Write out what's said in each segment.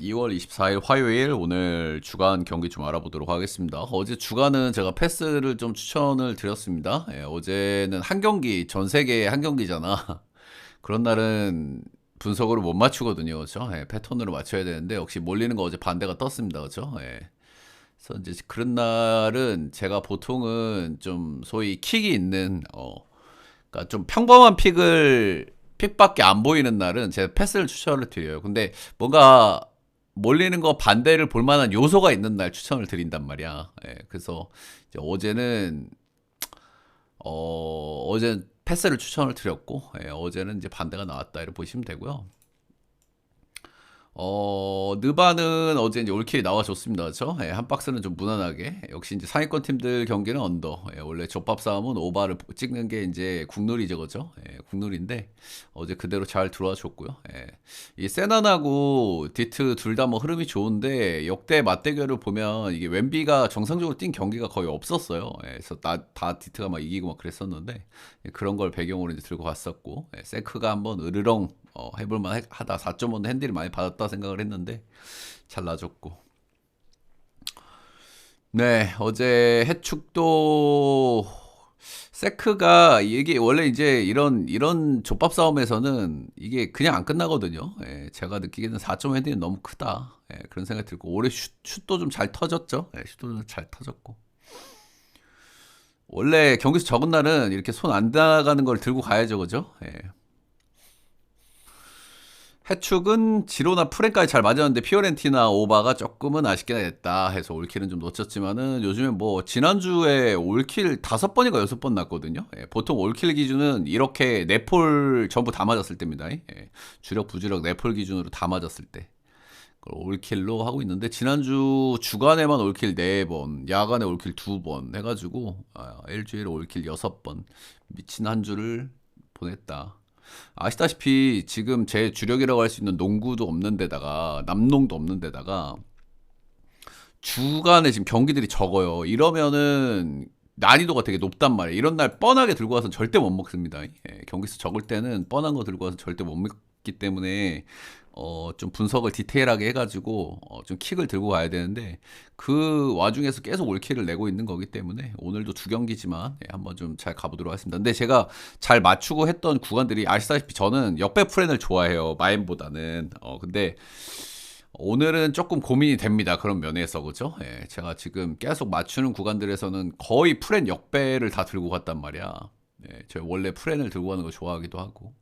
2월 24일 화요일 오늘 주간 경기 좀 알아보도록 하겠습니다. 어제 주간은 제가 패스를 좀 추천을 드렸습니다. 어제는 한 경기, 전 세계 한 경기잖아. 그런 날은 분석으로 못 맞추거든요. 그렇죠? 패턴으로 맞춰야 되는데 역시 몰리는 거 어제 반대가 떴습니다. 그렇죠? 그래서 이제 그런 날은 제가 보통은 좀 소위 킥이 있는 그러니까 좀 평범한 픽밖에 안 보이는 날은 제가 패스를 추천을 드려요. 근데 뭔가 몰리는 거 반대를 볼 만한 요소가 있는 날 추천을 드린단 말이야. 그래서 이제 어제는 패스를 추천을 드렸고, 어제는 이제 반대가 나왔다 이렇게 보시면 되고요. 느바는 어제 이제 올킬이 나와줬습니다. 그렇죠? 한 박스는 좀 무난하게. 역시 이제 상위권 팀들 경기는 언더. 원래 족밥 싸움은 오바를 찍는 게 이제 국룰이죠. 그죠? 국룰인데 어제 그대로 잘 들어와 줬고요. 이 세난하고 디트 둘 다 뭐 흐름이 좋은데 역대 맞대결을 보면 이게 웬비가 정상적으로 뛴 경기가 거의 없었어요. 그래서 다 디트가 막 이기고 막 그랬었는데 그런 걸 배경으로 이제 들고 갔었고 세크가 한번 으르렁 해볼만 하다. 4.5는 핸디를 많이 받았다 생각을 했는데 잘 놔줬고. 네, 어제 해축도 세크가 이게 원래 이제 이런 족밥 싸움에서는 이게 그냥 안 끝나거든요. 제가 느끼기에는 4.5 핸디는 너무 크다. 그런 생각이 들고 올해 슛도 좀 잘 터졌죠. 슛도 좀 잘 터졌고. 원래 경기에서 적은 날은 이렇게 손 안 나가는 걸 들고 가야죠, 그죠? 해축은 지로나 프랭까지 잘 맞았는데 피오렌티나 오바가 조금은 아쉽게 됐다 해서 올킬은 좀 놓쳤지만은 요즘에 뭐 지난주에 올킬 5번인가 6번 났거든요. 보통 올킬 기준은 이렇게 네폴 전부 다 맞았을 때입니다. 주력 부주력 네폴 기준으로 다 맞았을 때 그걸 올킬로 하고 있는데 지난주 주간에만 올킬 4번, 야간에 올킬 2번 해가지고 일주일에 올킬 6번 미친 한 주를 보냈다. 아시다시피 지금 제 주력이라고 할 수 있는 농구도 없는 데다가 남농도 없는 데다가 주간에 지금 경기들이 적어요. 이러면은 난이도가 되게 높단 말이에요. 이런 날 뻔하게 들고 와서 절대 못 먹습니다. 경기수 적을 때는 뻔한 거 들고 와서 절대 못 먹기 때문에 좀 분석을 디테일하게 해가지고 좀 킥을 들고 가야 되는데 그 와중에서 계속 올킬을 내고 있는 거기 때문에 오늘도 2경기지만 한번 좀 잘 가보도록 하겠습니다. 근데 제가 잘 맞추고 했던 구간들이 아시다시피 저는 역배 프렌을 좋아해요. 마인보다는. 근데 오늘은 조금 고민이 됩니다. 그런 면에서 그죠? 제가 지금 계속 맞추는 구간들에서는 거의 프렌 역배를 다 들고 갔단 말이야. 제가 원래 프렌을 들고 가는 거 좋아하기도 하고.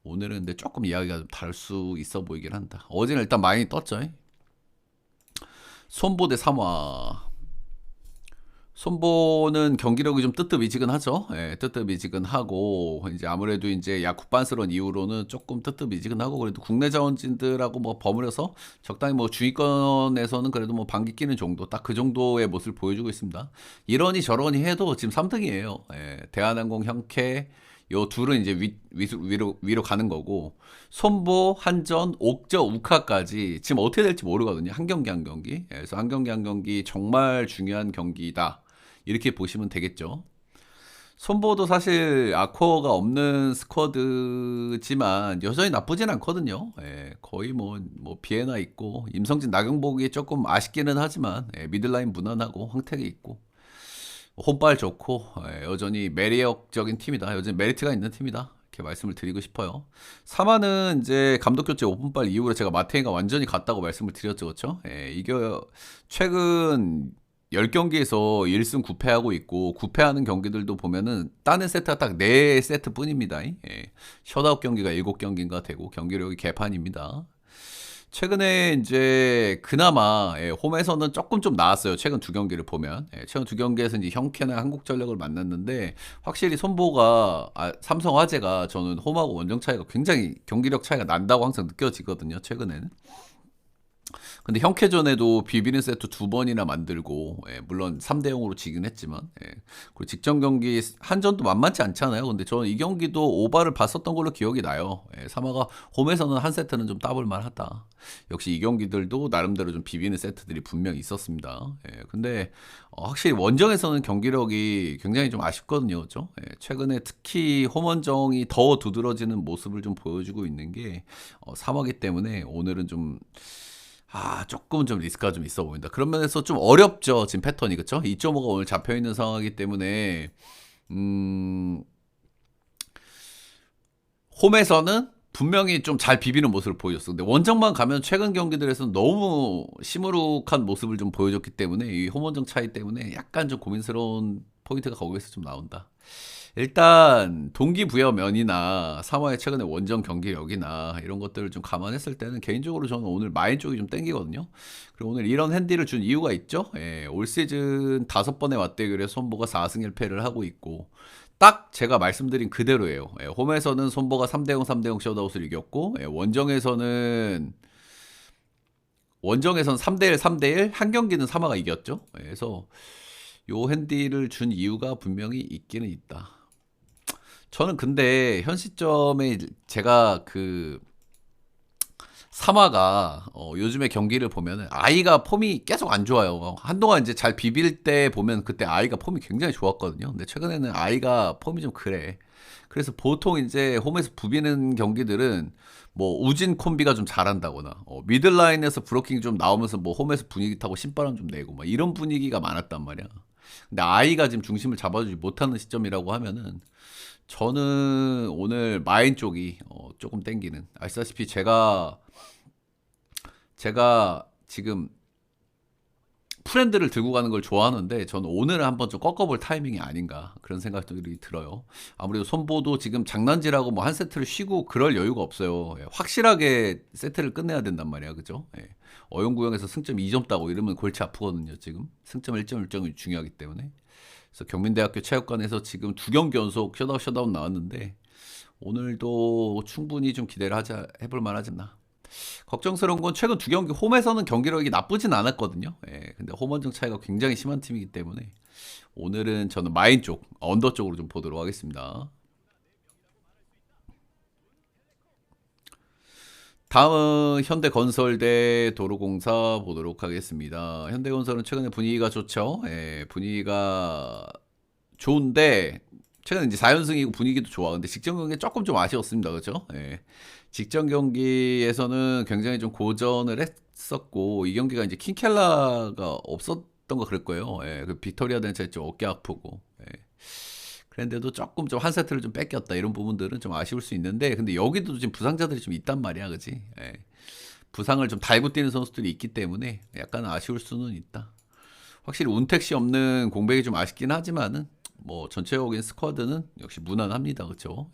오늘은 근데 조금 이야기가 좀 다를 수 있어 보이긴 한다. 어제는 일단 많이 떴죠. 손보 대 삼화. 손보는 경기력이 좀 뜨뜻미지근하죠. 뜨뜻미지근하고 이제 아무래도 이제 야쿠반스러운 이후로는 조금 뜨뜻미지근하고 그래도 국내 자원진들하고 뭐 버무려서 적당히 뭐 중위권에서는 그래도 뭐 반기 끼는 정도 딱 그 정도의 모습을 보여주고 있습니다. 이러니 저러니 해도 지금 3등이에요. 대한항공, 형캐 요 둘은 이제 위로 가는 거고 손보, 한전, 옥저, 우카까지 지금 어떻게 될지 모르거든요. 한 경기 한 경기. 그래서 한 경기 한 경기 정말 중요한 경기다. 이렇게 보시면 되겠죠. 손보도 사실 아코어가 없는 스쿼드지만 여전히 나쁘진 않거든요. 거의 뭐 비에나 있고 임성진 나경복이 조금 아쉽기는 하지만 미들라인 무난하고 황택이 있고 혼발 좋고 여전히 매력적인 팀이다. 여전히 메리트가 있는 팀이다. 이렇게 말씀을 드리고 싶어요. 사마는 이제 감독 교체 오픈발 이후로 제가 마테이가 완전히 갔다고 말씀을 드렸죠. 그렇죠? 이게 최근 10경기에서 1승 9패하고 있고 9패하는 경기들도 보면은 따는 세트가 딱 4세트 뿐입니다. 셧아웃 경기가 7경기인가 되고 경기력이 개판입니다. 최근에 이제 그나마 홈에서는 조금 좀 나았어요. 최근 2경기를 보면 최근 2경기에서 이제 형캐나 한국전력을 만났는데 확실히 손보가 삼성화재가 저는 홈하고 원정 차이가 굉장히 경기력 차이가 난다고 항상 느껴지거든요. 최근에는. 근데 형캐전에도 비비는 세트 2번이나 만들고 물론 3대 0으로 지긴 했지만 그리고 직전 경기 한전도 만만치 않잖아요. 근데 저는 이 경기도 오바를 봤었던 걸로 기억이 나요. 사마가 홈에서는 한 세트는 좀 따볼 만하다. 역시 이 경기들도 나름대로 좀 비비는 세트들이 분명히 있었습니다. 근데 확실히 원정에서는 경기력이 굉장히 좀 아쉽거든요. 그렇죠? 최근에 특히 홈원정이 더 두드러지는 모습을 좀 보여주고 있는 게 사마기 때문에 오늘은 좀 조금은 좀 리스크가 좀 있어 보인다. 그런 면에서 좀 어렵죠. 지금 패턴이, 그쵸? 2.5가 오늘 잡혀 있는 상황이기 때문에, 음, 홈에서는 분명히 좀 잘 비비는 모습을 보여줬어. 근데 원정만 가면 최근 경기들에서는 너무 시무룩한 모습을 좀 보여줬기 때문에 이 홈원정 차이 때문에 약간 좀 고민스러운 포인트가 거기에서 좀 나온다. 일단 동기부여 면이나 3화의 최근의 원정 경기력이나 이런 것들을 좀 감안했을 때는 개인적으로 저는 오늘 마인 쪽이 좀 땡기거든요. 그리고 오늘 이런 핸디를 준 이유가 있죠. 올 시즌 5번의 맞대결에 손보가 4승 1패를 하고 있고 딱 제가 말씀드린 그대로예요. 홈에서는 손보가 3대0 3대0 셧아웃을 이겼고 원정에선 3대1 3대1 한 경기는 3화가 이겼죠. 그래서 요 핸디를 준 이유가 분명히 있기는 있다. 저는 근데 현 시점에 제가 그 3화가 요즘에 경기를 보면은 아이가 폼이 계속 안 좋아요. 한동안 이제 잘 비빌 때 보면 그때 아이가 폼이 굉장히 좋았거든요. 근데 최근에는 아이가 폼이 좀 그래. 그래서 보통 이제 홈에서 부비는 경기들은 뭐 우진 콤비가 좀 잘한다거나 미들라인에서 브로킹 좀 나오면서 뭐 홈에서 분위기 타고 신바람 좀 내고 막 이런 분위기가 많았단 말이야. 근데 아이가 지금 중심을 잡아주지 못하는 시점이라고 하면은 저는 오늘 마인 쪽이 조금 땡기는. 아시다시피 제가 지금 프렌드를 들고 가는 걸 좋아하는데 저는 오늘은 한번 좀 꺾어볼 타이밍이 아닌가 그런 생각들이 들어요. 아무래도 손보도 지금 장난질하고 뭐 한 세트를 쉬고 그럴 여유가 없어요. 확실하게 세트를 끝내야 된단 말이야, 그죠? 어영구영에서 승점 2점 따고 이러면 골치 아프거든요. 지금 승점 1점 1점이 중요하기 때문에. 그래서 경민대학교 체육관에서 지금 2경기 연속 셧아웃 나왔는데 오늘도 충분히 좀 기대를 해볼 만하지 않나. 걱정스러운 건 최근 2경기 홈에서는 경기력이 나쁘진 않았거든요. 근데 홈원정 차이가 굉장히 심한 팀이기 때문에 오늘은 저는 마인 쪽, 언더 쪽으로 좀 보도록 하겠습니다. 다음은 현대건설 대 도로공사 보도록 하겠습니다. 현대건설은 최근에 분위기가 좋죠. 분위기가 좋은데 최근 이제 4연승이고 분위기도 좋아. 근데 직전 경기 조금 좀 아쉬웠습니다. 그렇죠? 직전 경기에서는 굉장히 좀 고전을 했었고 이 경기가 이제 킹켈라가 없었던 거 그럴 거예요. 그 빅토리아 덴차 좀 어깨 아프고. 그런데도 조금 좀 한 세트를 좀 뺏겼다 이런 부분들은 좀 아쉬울 수 있는데 근데 여기도 지금 부상자들이 좀 있단 말이야, 그지? 부상을 좀 달고 뛰는 선수들이 있기 때문에 약간 아쉬울 수는 있다. 확실히 운택시 없는 공백이 좀 아쉽긴 하지만은 뭐 전체적인 스쿼드는 역시 무난합니다, 그렇죠?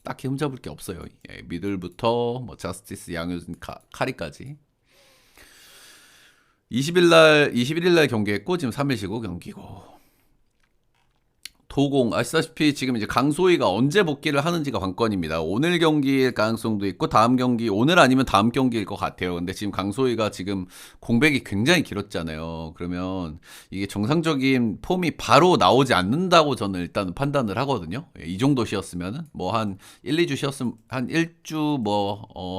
딱히 흠잡을 게 없어요. 미들부터 뭐 자스티스, 양효진, 카리까지. 21일 날 경기했고 지금 3일 쉬고 경기고. 도공 아시다시피 지금 이제 강소희가 언제 복귀를 하는지가 관건입니다. 오늘 경기일 가능성도 있고 다음 경기 오늘 아니면 다음 경기일 것 같아요. 근데 지금 강소희가 지금 공백이 굉장히 길었잖아요. 그러면 이게 정상적인 폼이 바로 나오지 않는다고 저는 일단 판단을 하거든요. 이 정도 쉬었으면은 뭐 한 1, 2주 쉬었으면 한 1주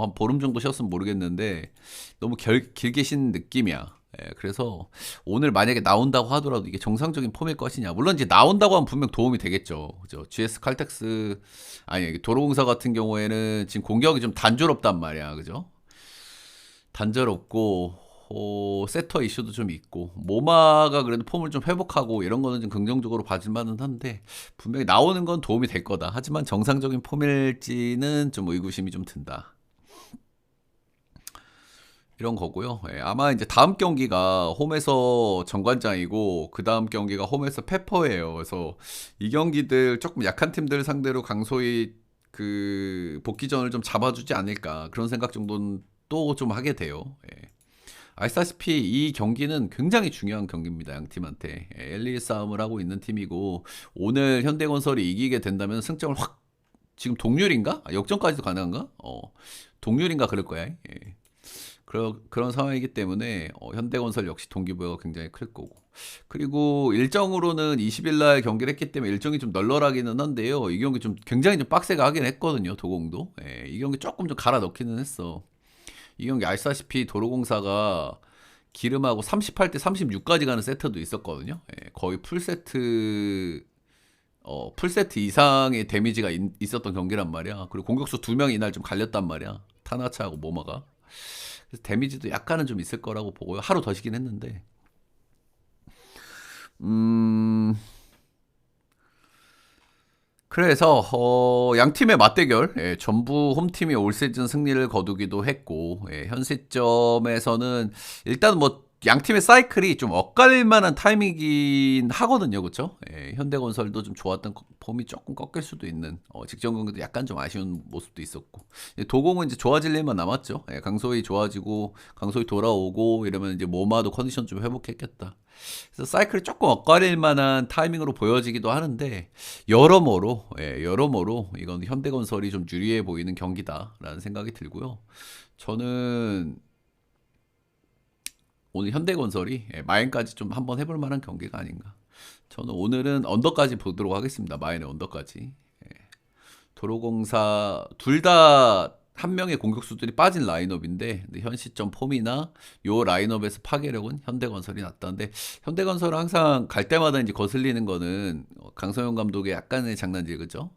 한 보름 정도 쉬었으면 모르겠는데 너무 길게 쉰 느낌이야. 그래서 오늘 만약에 나온다고 하더라도 이게 정상적인 폼일 것이냐. 물론 이제 나온다고 하면 분명 도움이 되겠죠. 그죠? GS 칼텍스, 아니, 도로공사 같은 경우에는 지금 공격이 좀 단조롭단 말이야. 그죠? 단조롭고, 세터 이슈도 좀 있고, 모마가 그래도 폼을 좀 회복하고 이런 거는 좀 긍정적으로 봐줄 만은 한데, 분명히 나오는 건 도움이 될 거다. 하지만 정상적인 폼일지는 좀 의구심이 좀 든다. 이런 거고요. 아마 이제 다음 경기가 홈에서 정관장이고 그 다음 경기가 홈에서 페퍼예요. 그래서 이 경기들 조금 약한 팀들 상대로 강소희 그 복귀전을 좀 잡아주지 않을까 그런 생각 정도는 또 좀 하게 돼요. 아시다시피 이 경기는 굉장히 중요한 경기입니다. 양 팀한테 1-2 싸움을 하고 있는 팀이고 오늘 현대건설이 이기게 된다면 승점을 확 지금 동률인가? 역전까지도 가능한가? 동률인가 그럴 거야. 그런 상황이기 때문에 현대건설 역시 동기부여가 굉장히 클 거고 그리고 일정으로는 20일 날 경기를 했기 때문에 일정이 좀 널널하기는 한데요. 이 경기 좀 굉장히 좀 빡세게 하긴 했거든요. 도공도. 이 경기 조금 좀 갈아 넣기는 했어. 이 경기 아시다시피 도로공사가 기름하고 38대 36까지 가는 세트도 있었거든요. 거의 풀세트 이상의 데미지가 있었던 경기란 말이야. 그리고 공격수 2명이 이날 좀 갈렸단 말이야. 타나차하고 모마가. 그래서 데미지도 약간은 좀 있을 거라고 보고요. 하루 더 쉬긴 했는데. 음, 그래서 양 팀의 맞대결, 예, 전부 홈팀이 올 시즌 승리를 거두기도 했고, 예, 현 시점에서는 일단 뭐 양 팀의 사이클이 좀 엇갈릴 만한 타이밍이긴 하거든요, 그렇죠? 예, 현대건설도 좀 좋았던 폼이 조금 꺾일 수도 있는, 직전 경기도 약간 좀 아쉬운 모습도 있었고, 예, 도공은 이제 좋아질 일만 남았죠. 예, 강소희 좋아지고 강소희 돌아오고 이러면 이제 모마도 컨디션 좀 회복했겠다. 그래서 사이클이 조금 엇갈릴 만한 타이밍으로 보여지기도 하는데 여러모로 이건 현대건설이 좀 유리해 보이는 경기다라는 생각이 들고요. 저는 오늘 현대건설이 마인까지 좀 한번 해볼 만한 경기가 아닌가. 저는 오늘은 언더까지 보도록 하겠습니다. 마인의 언더까지. 도로공사 둘 다 한 명의 공격수들이 빠진 라인업인데 근데 현 시점 폼이나 요 라인업에서 파괴력은 현대건설이 낫다는데 현대건설은 항상 갈 때마다 이제 거슬리는 거는 강성현 감독의 약간의 장난질 그죠?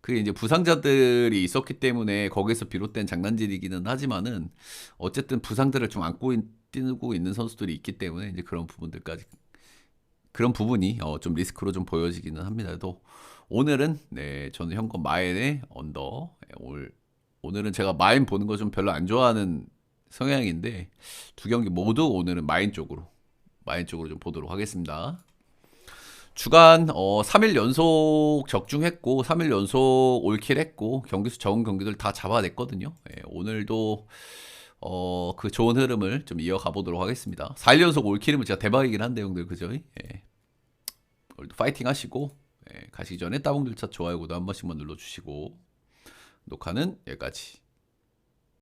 그게 이제 부상자들이 있었기 때문에 거기서 비롯된 장난질이기는 하지만은 어쨌든 부상들을 좀 안고 뛰고 있는 선수들이 있기 때문에 이제 그런 부분들까지 그런 부분이 좀 리스크로 좀 보여지기는 합니다. 또 오늘은 네 저는 현권 마인의 언더 오늘은 제가 마인 보는 거 좀 별로 안 좋아하는 성향인데 두 경기 모두 오늘은 마인 쪽으로 좀 보도록 하겠습니다. 주간 3일 연속 적중했고 3일 연속 올킬 했고 경기수 적은 경기들 다 잡아냈거든요. 예, 오늘도 그 좋은 흐름을 좀 이어가 보도록 하겠습니다. 4일 연속 올킬이면 진짜 대박이긴 한데 형들 그죠? 예. 오늘도 파이팅 하시고 가시기 전에 따봉들차 좋아요 구독 한 번씩만 눌러주시고 녹화는 여기까지.